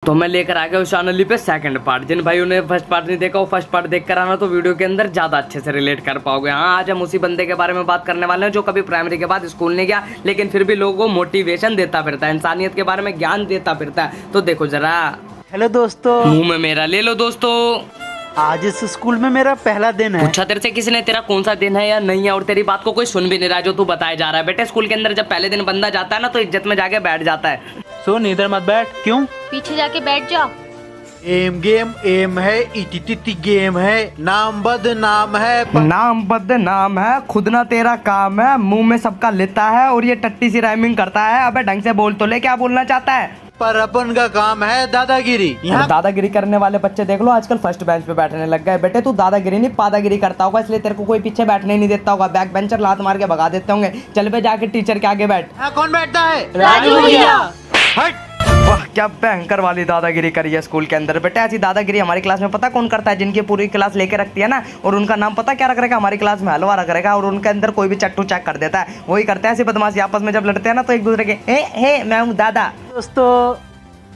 तो मैं लेकर आ गया उस चैनल पे सेकंड पार्ट। जिन भाइयों ने फर्स्ट पार्ट नहीं देखा वो फर्स्ट पार्ट देख कर आना, तो वीडियो के अंदर ज्यादा अच्छे से रिलेट कर पाओगे। हाँ, आज हम उसी बंदे के बारे में बात करने वाले हैं जो कभी प्राइमरी के बाद स्कूल नहीं गया, लेकिन फिर भी लोगों को मोटिवेशन देता फिरता है, इंसानियत के बारे में ज्ञान देता फिरता है। तो देखो जरा। हेलो दोस्तों, मुंह में मेरा ले लो दोस्तों। आज इस स्कूल में मेरा पहला दिन है। पूछा तेरे से किसी ने तेरा कौन सा दिन है या नहीं है, और तेरी बात को कोई सुन भी नहीं रहा जो तू बताया जा रहा है। बेटे स्कूल के अंदर जब पहले दिन बंदा जाता है ना तो इज्जत में जाके बैठ जाता है। सुन, इधर मत बैठ। क्यों? पीछे जाके बैठ जाओ। एम गेम एम है, इटी गेम है, नाम बद नाम है, नाम बद नाम है, खुद ना तेरा काम है, मुंह में सबका लेता है और ये टट्टी सी राइमिंग करता है। अबे ढंग से बोल तो ले, क्या बोलना चाहता है? पर अपन का काम है दादागिरी। यहाँ दादागिरी करने वाले बच्चे देख लो आजकल फर्स्ट बेंच पे बैठने लग गए। बेटे तू दादागिरी नहीं पादागिरी करता होगा, इसलिए तेरे को कोई पीछे बैठने नहीं देता होगा। बैक बेंचर लात मार के भगा देते होंगे। चल बे जाके टीचर के आगे बैठ। कौन बैठता है? राजू भैया। हट। वाह क्या भयंकर वाली दादागिरी करी है स्कूल के अंदर। बेटा ऐसी दादागिरी हमारी क्लास में पता कौन करता है? जिनकी पूरी क्लास लेके रखती है ना, और उनका नाम पता क्या रख रखा हमारी क्लास में? हलवा रख रखा, और उनके अंदर कोई भी चट्टू चेक कर देता है। वही करते हैं ऐसी बदमाशी, आपस में जब लड़ते हैं ना तो एक दूसरे के हे मैं हूँ दादा। दोस्तों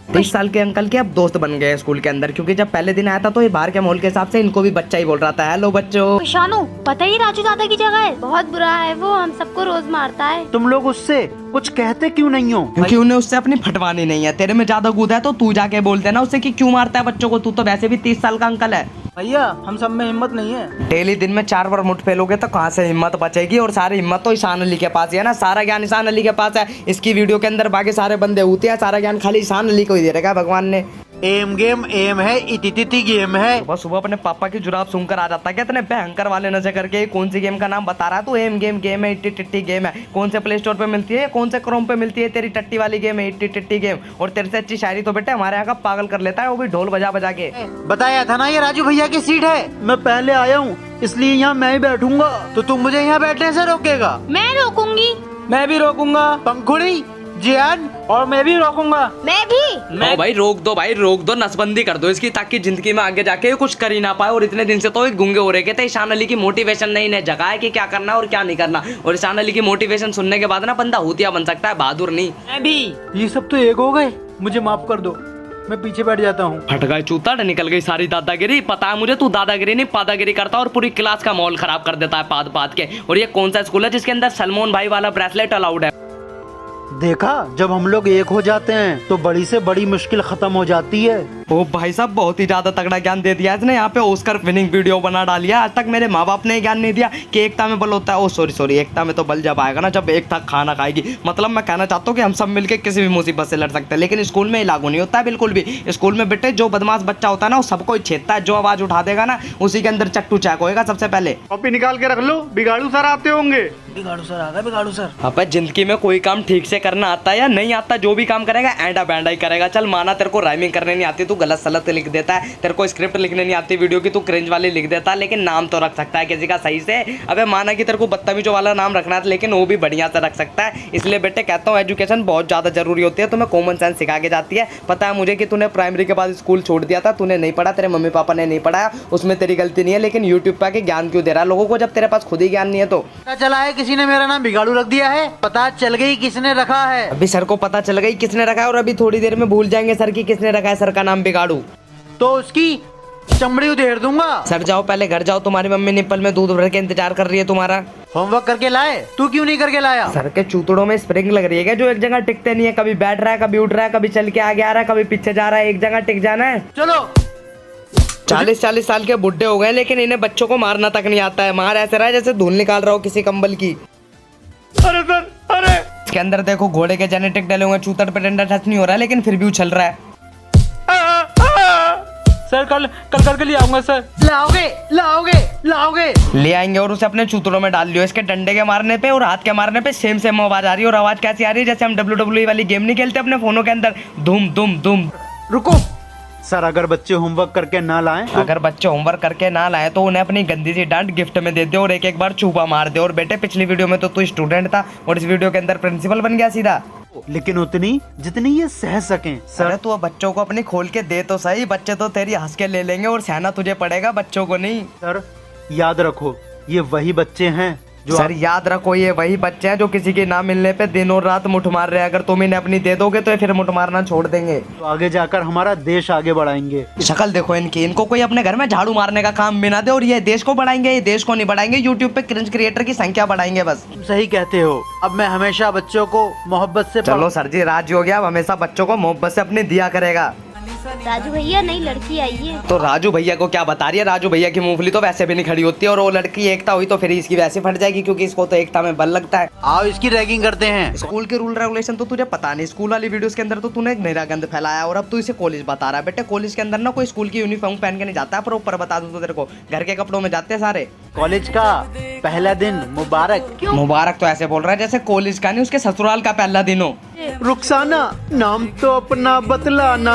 23 साल के अंकल के अब दोस्त बन गए स्कूल के अंदर, क्योंकि जब पहले दिन आया था तो ये बाहर के माहौल के हिसाब से इनको भी बच्चा ही बोल रहा था। हेलो बच्चों। शानू, पता ही राजू दादा की जगह है, बहुत बुरा है वो, हम सबको रोज मारता है। तुम लोग उससे कुछ कहते क्यों नहीं हो? क्योंकि उन्हें उससे अपनी फटवानी नहीं है। तेरे में ज्यादा गुद है तो तू जाके बोल देना उससे कि क्यों मारता है बच्चों को। तू तो वैसे भी 30 साल का अंकल है। भैया हम सब में हिम्मत नहीं है। डेली दिन में 4 बार मुठ फेलोगे तो कहाँ से हिम्मत बचेगी? और सारी हिम्मत तो ईशान अली के पास ही है ना, सारा ज्ञान ईशान अली के पास है। इसकी वीडियो के अंदर बाकी सारे बंदे होते हैं, सारा ज्ञान खाली ईशान अली को ही दे रखा भगवान ने। एम गेम एम है, इटी गेम है। सुबह सुबह अपने पापा की जुराब सुनकर आ जाता है। क्या इतने भयंकर वाले नशे करके कौन सी गेम का नाम बता रहा है तू? एम गेम गेम है, इट्टी टिट्टी गेम है। कौन से प्ले स्टोर पे मिलती है, कौन से क्रोम पे मिलती है तेरी टट्टी वाली गेम है, इट्टी टिट्टी गेम? और तेरे से अच्छी शायरी तो बेटे हमारे यहाँ का पागल कर लेता है, वो भी ढोल बजा बजा के। बताया था ना ये राजू भैया की सीट है। मैं पहले आया हूँ इसलिए यहाँ मैं ही बैठूंगा। तो तुम मुझे यहाँ बैठने से रोकेगा? मैं रोकूंगी। मैं भी रोकूंगा। पंखुड़ी, जियान और मैं भी रोकूंगा। मैं भी। मैं भाई रोक दो, भाई रोक दो, नसबंदी कर दो इसकी, ताकि जिंदगी में आगे जाके कुछ कर ही ना पाए। और इतने दिन से तो गूंगे हो रहे थे। ईशान अली की मोटिवेशन नहीं ने जगह है कि क्या करना और क्या नहीं करना। और ईशान अली की मोटिवेशन सुनने के बाद ना बंदा हुतिया बन सकता है, बहादुर नहीं। मैं भी। ये सब तो एक हो गए, मुझे माफ कर दो, मैं पीछे बैठ जाता हूँ। फट गए चूता, निकल गई सारी दादागिरी। पता है मुझे तू दादागिरी नहीं पादागिरी करता और पूरी क्लास का माहौल खराब कर देता है पाद पाद के। और ये कौन सा स्कूल है जिसके अंदर सलमान भाई वाला ब्रेसलेट अलाउड है? देखा, जब हम लोग एक हो जाते हैं तो बड़ी से बड़ी मुश्किल खत्म हो जाती है। ओ भाई साहब बहुत ही ज्यादा तगड़ा ज्ञान दे दिया इसने। यहाँ पे ऑस्कर विनिंग वीडियो बना डाली है। आज तक मेरे माँ बाप ने ज्ञान नहीं दिया कि एकता में बल होता है। ओ सॉरी एकता में तो बल जब आएगा ना जब एकता खाना खाएगी। मतलब मैं कहना चाहता हूँ कि हम सब मिलके किसी भी मुसीबत से लड़ सकते हैं, लेकिन स्कूल में लागू नहीं होता है बिल्कुल भी। स्कूल में बेटे जो बदमाश बच्चा होता है ना वो सबको छेदता है। जो आवाज उठा देगा ना उसी के अंदर चट्टू चैक होगा सबसे पहले। कॉपी निकाल के रख लो, बिगाड़ू सर आते होंगे। बिगाड़ू सर आ गए, बिगाड़ू सर। अब जिंदगी में कोई काम ठीक से करना आता है या नहीं आता, जो भी काम करेगा एंडा बैंडा ही करेगा। चल माना तेरे को राइमिंग करने नहीं आती, तू गलत सलत लिख देता है, तेरे को स्क्रिप्ट लिखने नहीं आती वीडियो की, तू क्रिंज वाली लिख देता है, लेकिन नाम तो रख सकता है किसी का सही से। अबे माना कि तेरे को बदतमीजों वाला नाम रखना है, लेकिन वो भी बढ़िया से रख सकता है। इसलिए बेटे कहता हूँ एजुकेशन बहुत ज्यादा जरूरी होती है। तुम्हें कॉमन सेंस सिखा के जाती है। पता है मुझे कि तूने प्राइमरी के बाद स्कूल छोड़ दिया था, तूने नहीं पढ़ा, तेरे मम्मी पापा ने नहीं पढ़ाया, उसमें तेरी गलती नहीं है, लेकिन यूट्यूब पे आके ज्ञान क्यों दे रहा है लोगों को जब तेरे पास खुद ही ज्ञान नहीं है? तो पता चला है किसी ने मेरा नाम बिगाड़ू रख दिया है। पता चल गई किसने रखा है। अभी सर को पता चल गई किसने रखा है, और अभी थोड़ी देर में भूल जाएंगे सर की किसने रखा है सर का नाम बिगाड़ू। तो उसकी चमड़ी उधेड़ दूंगा। सर जाओ पहले घर जाओ, तुम्हारी मम्मी निप्पल में दूध भर के इंतजार कर रही है तुम्हारा। होमवर्क करके लाए? तू क्यों नहीं करके लाया? सर के चूतड़ों में स्प्रिंग लग रही है क्या जो एक जगह टिकते नहीं है? कभी बैठ रहा है, कभी उठ रहा है, कभी चल के आगे आ रहा है, कभी पीछे जा रहा है, एक जगह टिक जाना है। चलो 40 साल के बुढ़े हो गए लेकिन इन्हें बच्चों को मारना तक नहीं आता है। मार ऐसे रहा है जैसे धूल निकाल रहा हो किसी कंबल की। अरे सर, अरे इसके अंदर देखो घोड़े के जेनेटिक डले हुए, चूतड़ पे डंडा टच नहीं हो रहा है लेकिन फिर भी उछल रहा है। सर कल करके ले आऊंगा सर। लाओगे ले आएंगे और उसे अपने चूतड़ों में डाल लियो। इसके डंडे के मारने पे और हाथ के मारने पे सेम आवाज आ रही है। और आवाज कैसी आ रही है? जैसे हम WWE वाली गेम नहीं खेलते अपने फोनों के अंदर, धूम धूम धूम। रुको सर, अगर बच्चे होमवर्क करके ना लाएं तो? अगर बच्चे होमवर्क करके ना लाए तो उन्हें अपनी गंदी सी डांट गिफ्ट में दे दे और एक बार चूपा मार दे। और बेटे पिछली वीडियो में तो तू स्टूडेंट था और इस वीडियो के अंदर प्रिंसिपल बन गया सीधा। लेकिन उतनी जितनी ये सह सकें सर। अरे तू अब बच्चों को अपनी खोल के दे तो सही, बच्चे तो तेरी हंस के ले लेंगे और सहना तुझे पड़ेगा, बच्चों को नहीं। सर याद रखो ये वही बच्चे हैं सर याद रखो ये वही बच्चे हैं जो किसी के ना मिलने पे दिन और रात मुठ मार रहे हैं। अगर तुम इन्हें अपनी दे दोगे तो ये फिर मुठ मारना छोड़ देंगे। तो आगे जाकर हमारा देश आगे बढ़ाएंगे। शक्ल देखो इनकी, इनको कोई अपने घर में झाड़ू मारने का काम भी ना दे और ये देश को बढ़ाएंगे। ये देश को नहीं बढ़ाएंगे, यूट्यूब पे क्रिंज क्रिएटर की संख्या बढ़ाएंगे बस। तुम सही कहते हो। अब मैं हमेशा बच्चों को मोहब्बत से चलो सर जी, राजी हो गया। अब हमेशा बच्चों को मोहब्बत से अपने दिया करेगा। राजू भैया नई लड़की आई है। तो राजू भैया को क्या बता रही है? राजू भैया की मूंगफली तो वैसे भी नहीं खड़ी होती है और वो लड़की एकता हुई तो फिर इसकी वैसे फट जाएगी, क्योंकि इसको तो एकता में बल लगता है। आओ इसकी रैगिंग करते हैं। स्कूल के रूल रेगुलेशन तो तुझे पता नहीं। स्कूल वाली वीडियोस के अंदर तो तूने एक नया गंद फैलाया और अब तू इसे कॉलेज बता रहा है। बेटे कॉलेज के अंदर ना कोई स्कूल की यूनिफॉर्म पहन के नहीं जाता है, प्रॉपर बता दूं तो तेरे को, घर के कपड़ों में जाते हैं सारे। कॉलेज का पहला दिन मुबारक। मुबारक तो ऐसे बोल रहा है जैसे कॉलेज का नहीं उसके ससुराल का पहला दिन हो। रुखसाना नाम तो अपना बतलाना।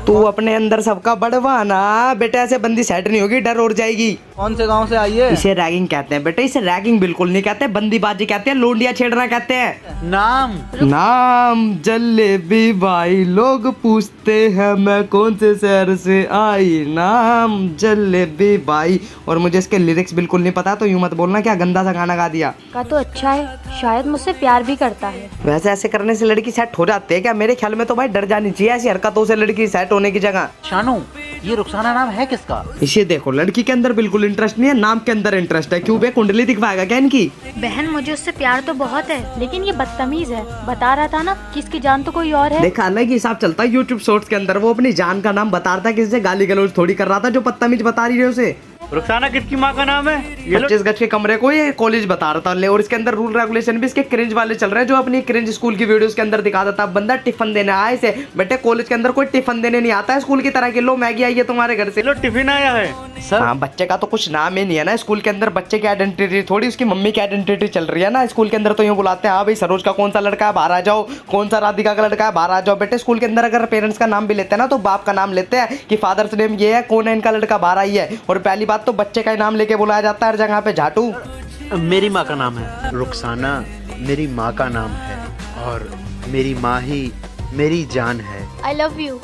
तू अपने अंदर सबका बढ़वाना। बेटा ऐसे बंदी सेट नहीं होगी, डर उड़ जाएगी। कौन से गांव से आई है? इसे रैगिंग कहते हैं बेटे, इसे रैगिंग बिल्कुल नहीं कहते, बंदीबाजी कहते हैं, लोंडिया छेड़ना कहते हैं। नाम जलेबी भाई, लोग पूछते हैं मैं कौन से शहर से आई। नाम जलेबी भाई। और मुझे इसके लिरिक्स बिल्कुल नहीं पता, तो यूं मत बोलना क्या गंदा सा गाना गा दिया। का तो अच्छा है, शायद मुझसे प्यार भी करता है। वैसे ऐसे करने से लड़की सेट हो जाती है क्या? मेरे ख्याल में तो भाई डर जानी चाहिए ऐसी हरकतों से लड़की सेट होने की जगह। शानू, ये रुखसाना नाम है किसका? इसे देखो, लड़की के अंदर बिल्कुल इंटरेस्ट नहीं है, नाम के अंदर इंटरेस्ट है। क्यों बे, कुंडली दिखवाएगा क्या इनकी? बहन मुझे उससे प्यार तो बहुत है, लेकिन ये बदतमीज है। बता रहा था ना कि इसकी जान तो कोई और है। देखा, अलग ही हिसाब चलता है यूट्यूब शॉर्ट्स के अंदर। वो अपनी जान का नाम बता रहा था, किसी से गाली गलौज थोड़ी कर रहा था जो बदतमीज बता रही है उसे। रुखसाना किसकी माँ का नाम है? 25 गज के कमरे को ये कॉलेज बता रहा था ले, और इसके अंदर रूल रेगुलेशन भी इसके क्रिंज वाले चल रहे हैं जो अपनी क्रिंज स्कूल की वीडियोस के अंदर दिखा देता। बंदा टिफिन देने आया इसे। बेटे कॉलेज के अंदर कोई टिफिन देने नहीं आता है स्कूल की तरह के। लो मैगी आई है तुम्हारे घर से। लो टिफिन आया है सर। हाँ, बच्चे का तो कुछ नाम ही नहीं है ना स्कूल के अंदर। बच्चे की आइडेंटिटी थोड़ी उसकी मम्मी की आइडेंटिटी चल रही है ना स्कूल के अंदर। तो यूँ बुलाते हैं, हाँ भाई सरोज का कौन सा लड़का है बाहर आ जाओ, कौन सा राधिका का लड़का है बाहर आ जाओ। बेटे स्कूल के अंदर अगर पेरेंट्स का नाम भी लेते हैं ना तो बाप का नाम लेते हैं कि फादर्स नेम ये है, कौन है इनका लड़का बाहर आई है। और पहली बात तो बच्चे का नाम लेके बुलाया जाता है हर जगह पे। झाटू मेरी माँ का नाम है रुखसाना, मेरी माँ का नाम है और मेरी माँ ही मेरी जान है। I love you.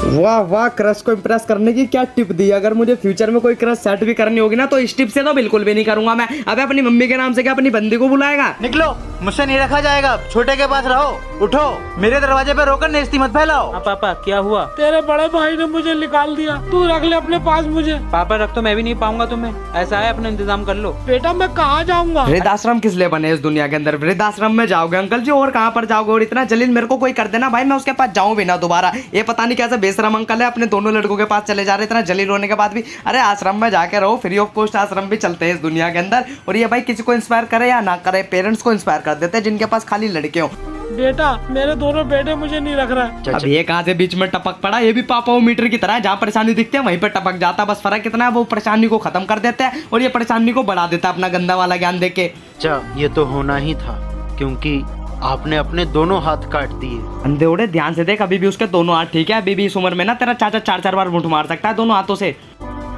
वाह वाह, क्रश को इम्प्रेस करने की क्या टिप दी। अगर मुझे फ्यूचर में कोई क्रश सेट भी करनी होगी ना तो इस टिप से तो बिल्कुल भी नहीं करूंगा मैं। अबे अपनी मम्मी के नाम से क्या अपनी बंदी को बुलाएगा? निकलो, मुझसे नहीं रखा जाएगा। छोटे के पास रहो। उठो, मेरे दरवाजे पे रोकर नेस्ती मत फैलाओ। पापा क्या हुआ? तेरे बड़े भाई ने मुझे निकाल दिया, तू रख ले अपने पास मुझे। पापा रख तो मैं भी नहीं पाऊंगा तुम्हें, ऐसा है अपना इंतजाम कर लो। बेटा मैं कहाँ जाऊंगा? वृद्धाश्रम किस लिए बने इस दुनिया के अंदर? वृद्धाश्रम में जाओगे अंकल जी, और कहाँ पर जाओगे? और इतना जलील मेरे को कोई कर देना भाई, मैं उसके पास जाऊँ भी ना दोबारा। ये पता नहीं कैसा बेशरम अंकल है, अपने दोनों लड़कों के पास चले जा रहे इतना जलील होने के बाद भी। अरे आश्रम में जाके रहो, फ्री ऑफ कॉस्ट आश्रम भी चलते हैं इस दुनिया के अंदर। और ये भाई किसी को इंस्पायर करे या ना करे, पेरेंट्स को इंस्पायर कर देते हैं जिनके पास खाली लड़के हो। बेटा मेरे दोनों बेटे मुझे नहीं रख रहा। अब ये कहाँ से बीच में टपक पड़ा? ये भी पापा मीटर की तरह है, जहाँ परेशानी दिखती है वहीं पे टपक जाता। बस फर्क इतना है वो परेशानी को खत्म कर देता है और ये परेशानी को बढ़ा देता है अपना गंदा वाला ज्ञान देके। अच्छा, ये तो होना ही था क्योंकि आपने अपने दोनों हाथ काट दिए। अंधे उड़े, ध्यान से देख, अभी भी उसके दोनों हाथ ठीक है। अभी भी इस उम्र में ना तेरा चाचा 4-4 बार मुठ मार सकता है दोनों हाथों से।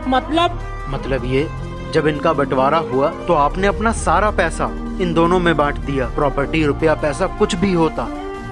मतलब ये जब इनका बंटवारा हुआ तो आपने अपना सारा पैसा इन दोनों में बांट दिया। प्रॉपर्टी, रुपया, पैसा कुछ भी होता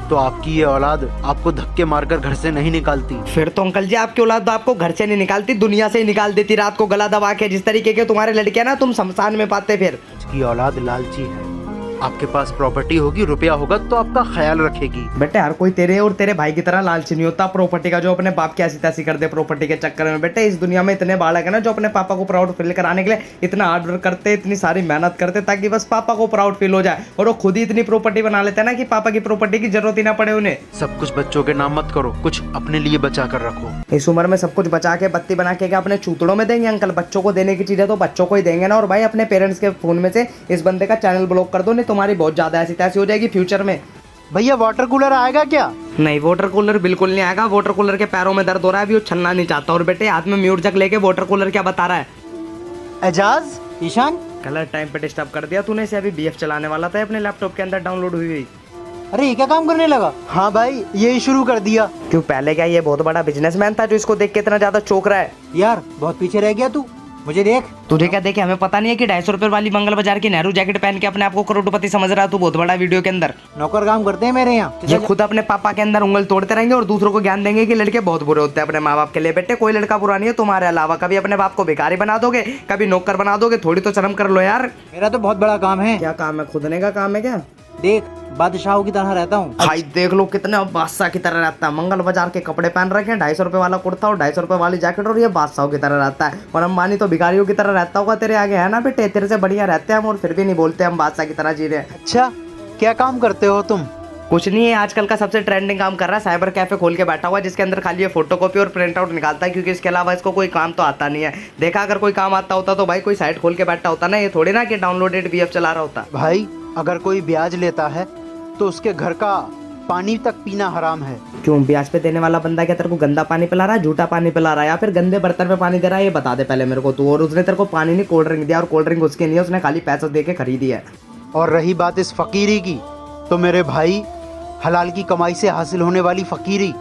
तो आपकी ये औलाद आपको धक्के मारकर घर से नहीं निकालती। फिर तो अंकल जी आपकी औलाद तो आपको घर से नहीं निकालती, दुनिया से ही निकाल देती रात को गला दबा के। जिस तरीके के तुम्हारे लड़के हैं ना, तुम शमशान में पाते। फिर इसकी औलाद लालची है। आपके पास प्रॉपर्टी होगी, रुपया होगा तो आपका ख्याल रखेगी। बेटे हर कोई तेरे और तेरे भाई की तरह लालची नहीं होता प्रॉपर्टी का, जो अपने बाप की ऐसी तैसी कर दे प्रॉपर्टी के चक्कर में। बेटे इस दुनिया में इतने बालक है ना जो अपने पापा को प्राउड फील कराने के लिए इतना हार्ड वर्क करते, इतनी सारी मेहनत करते ताकि बस पापा को प्राउड फील हो जाए। और वो खुद ही इतनी प्रॉपर्टी बना लेते हैं ना कि पापा की प्रॉपर्टी की जरूरत ही ना पड़े उन्हें। सब कुछ बच्चों के नाम मत करो, कुछ अपने लिए बचा कर रखो। इस उम्र में सब कुछ बचा के बत्ती बना के क्या अपने चूतड़ों में देंगे अंकल? बच्चों को देने की चीजें तो बच्चों को ही देंगे ना। और भाई अपने पेरेंट्स के फोन में से इस बंदे का चैनल ब्लॉक कर दो, नहीं तुम्हारी बहुत ज्यादा ऐसी तैसी हो जाएगी फ्यूचर में। भैया वाटर कूलर आएगा क्या? नहीं, वाटर कूलर बिल्कुल नहीं आएगा। वाटर कूलर के पैरों में दर्द हो रहा है, अभी वो छलना नहीं चाहता। और बेटे हाथ में म्यूट जग लेके वाटर कूलर क्या बता रहा है? एजाज, ईशान, कलर टाइम पे डिस्टर्ब कर दिया तूने इसे। अभी BF चलाने वाला था अपने लैपटॉप के अंदर डाउनलोड हुई हुई। अरे ये क्या काम करने लगा? हाँ भाई, यही शुरू कर दिया। क्यों, पहले क्या ये बहुत बड़ा बिजनेसमैन था जो इसको देख के इतना ज्यादा चौंक रहा है? यार बहुत पीछे रह गया तू। मुझे देख। तुझे क्या देखे, हमें पता नहीं है कि 250 रुपए वाली मंगल बाजार की नेहरू जैकेट पहन के अपने आप को करोड़पति समझ रहा है तू बहुत बड़ा वीडियो के अंदर। नौकर काम करते हैं मेरे यहाँ। ये खुद अपने पापा के अंदर उंगल तोड़ते रहेंगे और दूसरों को ज्ञान देंगे कि लड़के बहुत बुरे होते हैं अपने माँ बाप के लिए। बेटे कोई लड़का बुरा नहीं है तुम्हारे अलावा। कभी अपने बाप को भिखारी बना दोगे, कभी नौकर बना दोगे, थोड़ी तो शर्म कर लो यार। मेरा तो बहुत बड़ा काम है। क्या काम है? खुदने का काम है क्या? देख बादशाहों की तरह रहता हूँ। भाई देख लो कितने बादशाह की तरह रहता है। मंगल बाजार के कपड़े पहन रखे हैं, 250 रुपए वाला कुर्ता और 250 रुपए वाली जैकेट, और ये बादशाहों की तरह रहता है। और अंबानी तो भिखारियों की तरह रहता होगा तेरे आगे, है ना बेटे? तेरे से बढ़िया रहते हैं हम और फिर भी नहीं बोलते हम बादशाह की तरह जी रहे हैं। अच्छा क्या काम करते हो तुम? कुछ नहीं है, आजकल का सबसे ट्रेंडिंग काम कर रहा है, साइबर कैफे खोल के बैठा हुआ है जिसके अंदर खाली ये फोटोकॉपी और प्रिंट आउट निकालता है, क्योंकि इसके अलावा इसको कोई काम तो आता नहीं है। देखा अगर कोई काम आता होता तो भाई कोई साइट खोल के बैठा होता ना, ये थोड़ी ना कि डाउनलोडेड बीएफ चला रहा होता। भाई अगर कोई ब्याज लेता है तो उसके घर का पानी तक पीना हराम है। क्यों? ब्याज पे देने वाला बंदा क्या तेरे को गंदा पानी पिला रहा है, झूठा पानी पिला रहा है, या फिर गंदे बर्तन पे पानी दे रहा है? ये बता दे पहले मेरे को तू। और उसने तेरे को पानी नहीं कोल्ड ड्रिंक दिया, और कोल्ड ड्रिंक उसकी नहीं है, उसने खाली पैसा दे के खरीदी है। और रही बात इस फकीरी की, तो मेरे भाई हलाल की कमाई से हासिल होने वाली फकीरी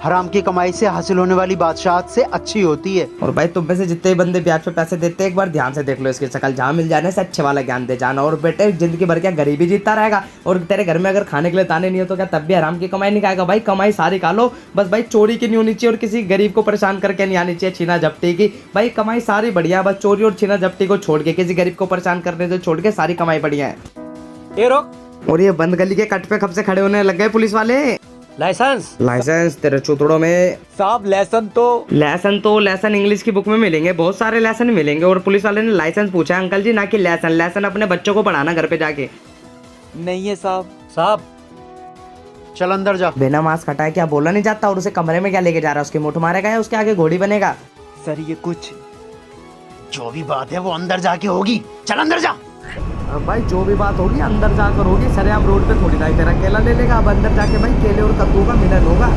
हराम की कमाई से हासिल होने वाली बादशाहत से अच्छी होती है। और भाई तुम में से जितने बंदे ब्याज पे पैसे देते हैं एक बार ध्यान से देख लो इसकी शक्ल, जहाँ मिल जाने से अच्छे वाला ज्ञान दे जाना। और बेटे जिंदगी भर क्या गरीबी जीतता रहेगा, और तेरे घर में अगर खाने के लिए ताने नहीं हो तो क्या तब भी हराम की कमाई नहीं खाएगा? भाई कमाई सारी खा लो, बस भाई चोरी की नहीं होनी चाहिए और किसी गरीब को परेशान करके नहीं आनी चाहिए छीना झपटी की। भाई कमाई सारी बढ़िया, बस चोरी और छीना झपटी को छोड़ के, किसी गरीब को परेशान करने से छोड़ के सारी कमाई बढ़िया है। ए रोक। और ये बंद गली के कट पे कब से खड़े होने लग गए पुलिस वाले? लाइसेंस तेरे चुतड़ों में साहब लेसन इंग्लिश की बुक में मिलेंगे, बहुत सारे लेसन मिलेंगे। और पुलिस वाले ने लाइसेंस पूछा है अंकल जी, ना कि लेसन अपने बच्चों को पढ़ाना घर पे जाके। नहीं है साहब चल अंदर जा। बिना मास्क हटाए क्या बोला नहीं जाता? और उसे कमरे में क्या लेके जा रहा है? उसकी मुठ मारेगा या उसके आगे घोड़ी बनेगा? सर ये कुछ जो भी बात है वो अंदर जाके होगी। चल अंदर जा। अब भाई जो भी बात होगी अंदर जाकर होगी, सरेआम रोड पे थोड़ी ना तेरा केला ले लेगा। अब अंदर जाके भाई केले और कद्दू का मिलन होगा।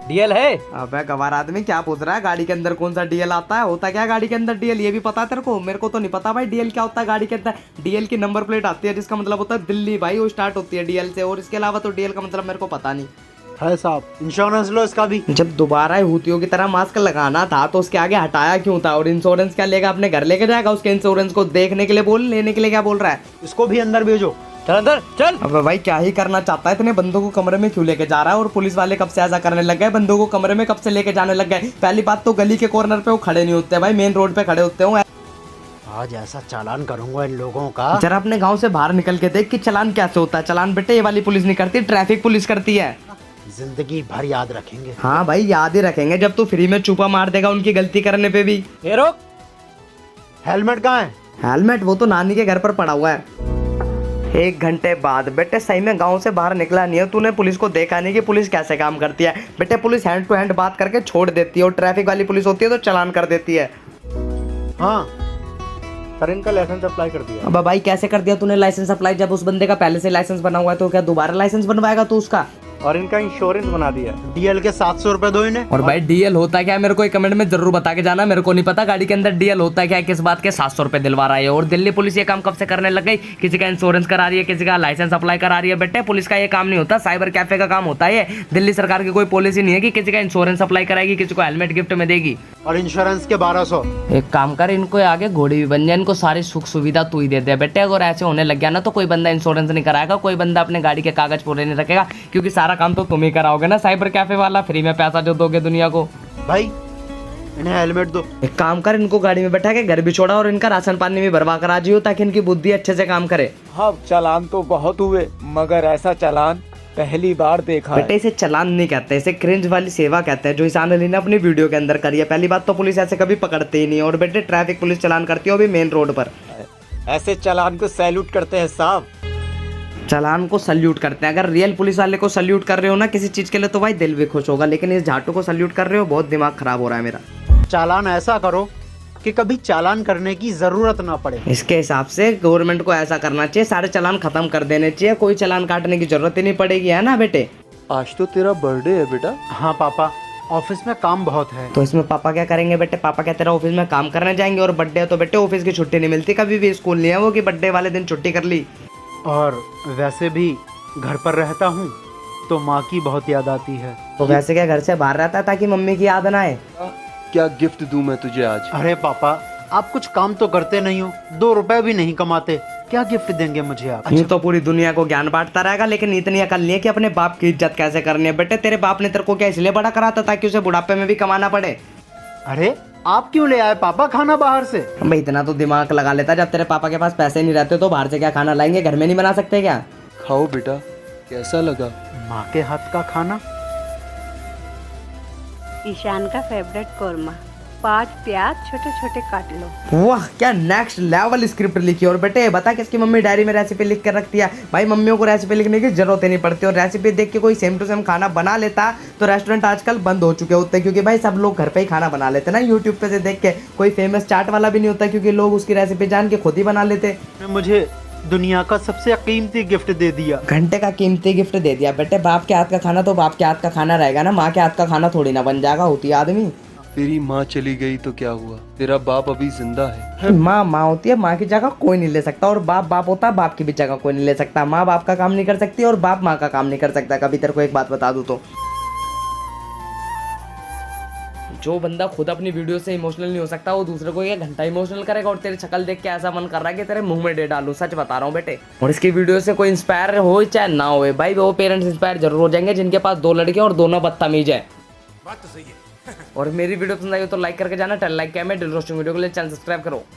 डीएल है? अबे गवार आदमी क्या पूछ रहा है? गाड़ी के अंदर कौन सा डीएल आता है? होता क्या गाड़ी के अंदर डीएल? ये भी पता है तेरे को? मेरे को तो नहीं पता भाई डीएल क्या होता है गाड़ी के अंदर। डीएल की नंबर प्लेट आती है जिसका मतलब होता है दिल्ली, भाई वो स्टार्ट होती है डीएल से। और इसके अलावा तो डीएल का मतलब मेरे को पता नहीं है साहब। इंश्योरेंस लो इसका भी। जब दोबारा हुतियों की तरह मास्क लगाना था तो उसके आगे हटाया क्यों था? और इंश्योरेंस क्या लेगा? अपने घर लेके जाएगा उसके इंश्योरेंस को? देखने के लिए बोल, लेने के लिए क्या बोल रहा है? इसको भी अंदर भेजो। चल अंदर चल। अब भाई क्या ही करना चाहता है? इतने बंदों को कमरे में क्यों लेके जा रहा है? और पुलिस वाले कब से ऐसा करने लग गए? बंदों को कमरे में कब से लेके जाने लग गए? पहली बात तो गली के कॉर्नर पे वो खड़े नहीं होते भाई, मेन रोड पे खड़े होते हैं। आज ऐसा चालान करूंगा इन लोगों का। जरा अपने गांव से बाहर निकल के देख कि चालान कैसे होता है। चालान बेटे ये वाली पुलिस नहीं करती, ट्रैफिक पुलिस करती है। जिंदगी भर याद रखेंगे। हाँ भाई याद ही रखेंगे जब तू फ्री में चुपा मार देगा उनकी गलती करने पे भी। ए रोक। हेलमेट कहाँ है? हेलमेट वो तो नानी के घर पर पड़ा हुआ है। 1 घंटे बाद बेटे सही में गांव से बाहर निकला नहीं है, तूने पुलिस को देखा नहीं कि पुलिस कैसे काम करती है। बेटे पुलिस हैंड टू हैंड बात करके छोड़ देती है, और ट्रैफिक वाली पुलिस होती है तो चालान कर देती है। हाँ सर इनका लाइसेंस अप्लाई कर दिया। अब भाई कैसे कर दिया तूने लाइसेंस अप्लाई? जब उस बंदे का पहले से लाइसेंस बना हुआ है तो क्या दोबारा लाइसेंस बनवाएगा तू उसका? और इनका इंश्योरेंस बना दिया। डीएल के 700 रुपए दो इन्हें। और भाई डीएल होता क्या है मेरे को एक कमेंट में जरूर बता के जाना, मेरे को नहीं पता गाड़ी के अंदर डीएल होता क्या है, किस बात के 700 रुपए दिलवा रहा है। और दिल्ली पुलिस ये काम कब से करने लग गई? किसी का इंश्योरेंस करा रही है, किसी का लाइसेंस अप्लाई करा रही है। बेटे पुलिस का ये काम नहीं होता, साइबर कैफे का काम होता है ये। दिल्ली सरकार की कोई पॉलिसी नहीं है कि किसी का इंश्योरेंस अप्लाई कराएगी, किसी को हेलमेट गिफ्ट में देगी। और इंश्योरेंस के 1200। एक काम कर, इनको आगे घोड़ी भी बन जाए, इनको सारी सुख सुविधा तू ही दे दे बेटे। अगर ऐसे होने लग गया ना तो कोई बंदा इंश्योरेंस नहीं कराएगा, कोई बंदा अपने गाड़ी के कागज पूरे नहीं रखेगा, क्योंकि सारा काम तो तुम ही कराओगे ना। साइबर कैफे वाला फ्री में पैसा जो दोगे दुनिया को। भाई इन्हें हेलमेट दो। एक काम कर, इनको गाड़ी में बैठा के घर भी छोड़ा और इनका राशन पानी भी भरवा कर आ जियो, ताकि इनकी बुद्धि अच्छे से काम करे। हाँ चालान तो बहुत हुए मगर ऐसा चालान पहली बार देखा बेटे इसे चालान नहीं कहते, इसे क्रिंज वाली सेवा कहते हैं, जो ईशान अली ने अपनी वीडियो के अंदर करी है। पहली बात तो पुलिस ऐसे कभी पकड़ते ही नहीं, और बेटे ट्रैफिक पुलिस चालान करती है वो भी मेन रोड पर। ऐसे चालान को सैल्यूट करते हैं साहब, चालान को सल्यूट करते हैं। अगर रियल पुलिस वाले को सल्यूट कर रहे हो ना किसी चीज के लिए तो भाई दिल भी खुश होगा, लेकिन इस झाटू को सल्यूट कर रहे हो, बहुत दिमाग खराब हो रहा है मेरा। चालान ऐसा करो कि कभी चालान करने की जरूरत ना पड़े। इसके हिसाब से गवर्नमेंट को ऐसा करना चाहिए, सारे चालान खत्म कर देने चाहिए, कोई चालान काटने की जरूरत ही नहीं पड़ेगी, है ना बेटे? आज तो तेरा बर्थडे है बेटा। हाँ पापा ऑफिस में काम बहुत है। तो इसमें पापा क्या करेंगे बेटे? पापा क्या तेरा ऑफिस में काम करने जाएंगे? और बर्थडे है तो बेटे ऑफिस की छुट्टी नहीं मिलती, कभी भी स्कूल नहीं है वो कि बर्थडे वाले दिन छुट्टी कर ली। और वैसे भी घर पर रहता हूँ तो माँ की बहुत याद आती है। तो वैसे क्या घर से बाहर रहता है ताकि मम्मी की याद ना आए? क्या गिफ्ट दूं मैं तुझे आज? अरे पापा आप कुछ काम तो करते नहीं हो, 2 रुपए भी नहीं कमाते, क्या गिफ्ट देंगे मुझे आप? यूं तो पूरी दुनिया को ज्ञान बांटता रहेगा, लेकिन इतनी अकल नहीं है कि अपने बाप की इज्जत कैसे करनी है। बेटे तेरे बाप ने तेरे को क्या इसलिए बड़ा करा था ताकि उसे बुढ़ापे में भी कमाना पड़े? अरे आप क्यों ले आए पापा खाना बाहर से? भाई इतना तो दिमाग लगा लेता, जब तेरे पापा के पास पैसे नहीं रहते तो बाहर से क्या खाना लाएंगे, घर में नहीं बना सकते क्या? खाओ बेटा, कैसा लगा? माँ के हाथ का खाना। ईशान का फेवरेट कोरमा, 5 प्याज छोटे छोटे काट लो। वाह क्या नेक्स्ट लेवल स्क्रिप्ट लिखी। और बेटे बता किसकी मम्मी डायरी में रेसिपी लिख कर रखती है? भाई मम्मियों को रेसिपी लिखने की जरूरत ही नहीं पड़ती, और रेसिपी देख के कोई सेम टू सेम खाना बना लेता तो रेस्टोरेंट आजकल बंद हो चुके होते, क्योंकि भाई सब लोग घर पे ही खाना बना लेते ना यूट्यूब पे से देख के। कोई फेमस चाट वाला भी नहीं होता, क्योंकि लोग उसकी रेसिपी जान के खुद ही बना लेते। मुझे दुनिया का सबसे कीमती गिफ्ट दे दिया। घंटे का कीमती गिफ्ट दे दिया। बेटे बाप के हाथ का खाना तो बाप के हाथ का खाना रहेगा ना, माँ के हाथ का खाना थोड़ी ना बन जाएगा। होती है आदमी। तेरी माँ चली गई तो क्या हुआ, तेरा बाप अभी जिंदा है। माँ माँ होती है, माँ की जगह कोई नहीं ले सकता, और बाप बाप होता है, बाप की भी जगह कोई नहीं ले सकता। माँ बाप का काम नहीं कर सकती और बाप माँ का काम नहीं कर सकता। कभी तेरे को एक बात बता दूं तो, जो बंदा खुद अपनी वीडियो से इमोशनल नहीं हो सकता वो दूसरे को 1 घंटा इमोशनल करेगा। और तेरी शक्ल देख के ऐसा मन कर रहा है कि तेरे मुंह में दे डालूं, सच बता रहा हूँ बेटे। और इसकी वीडियो से कोई इंस्पायर हो चाहे ना हो भाई, वो पेरेंट्स इंस्पायर जरूर हो जाएंगे जिनके पास 2 लड़के और दोनों बदतमीज है। बात तो सही है। और मेरी वीडियो पसंद आई हो तो लाइक करके जाना, 10 लाइक क्या मैं दिल रोस्टिंग वीडियो के लिए चैनल सब्सक्राइब करो।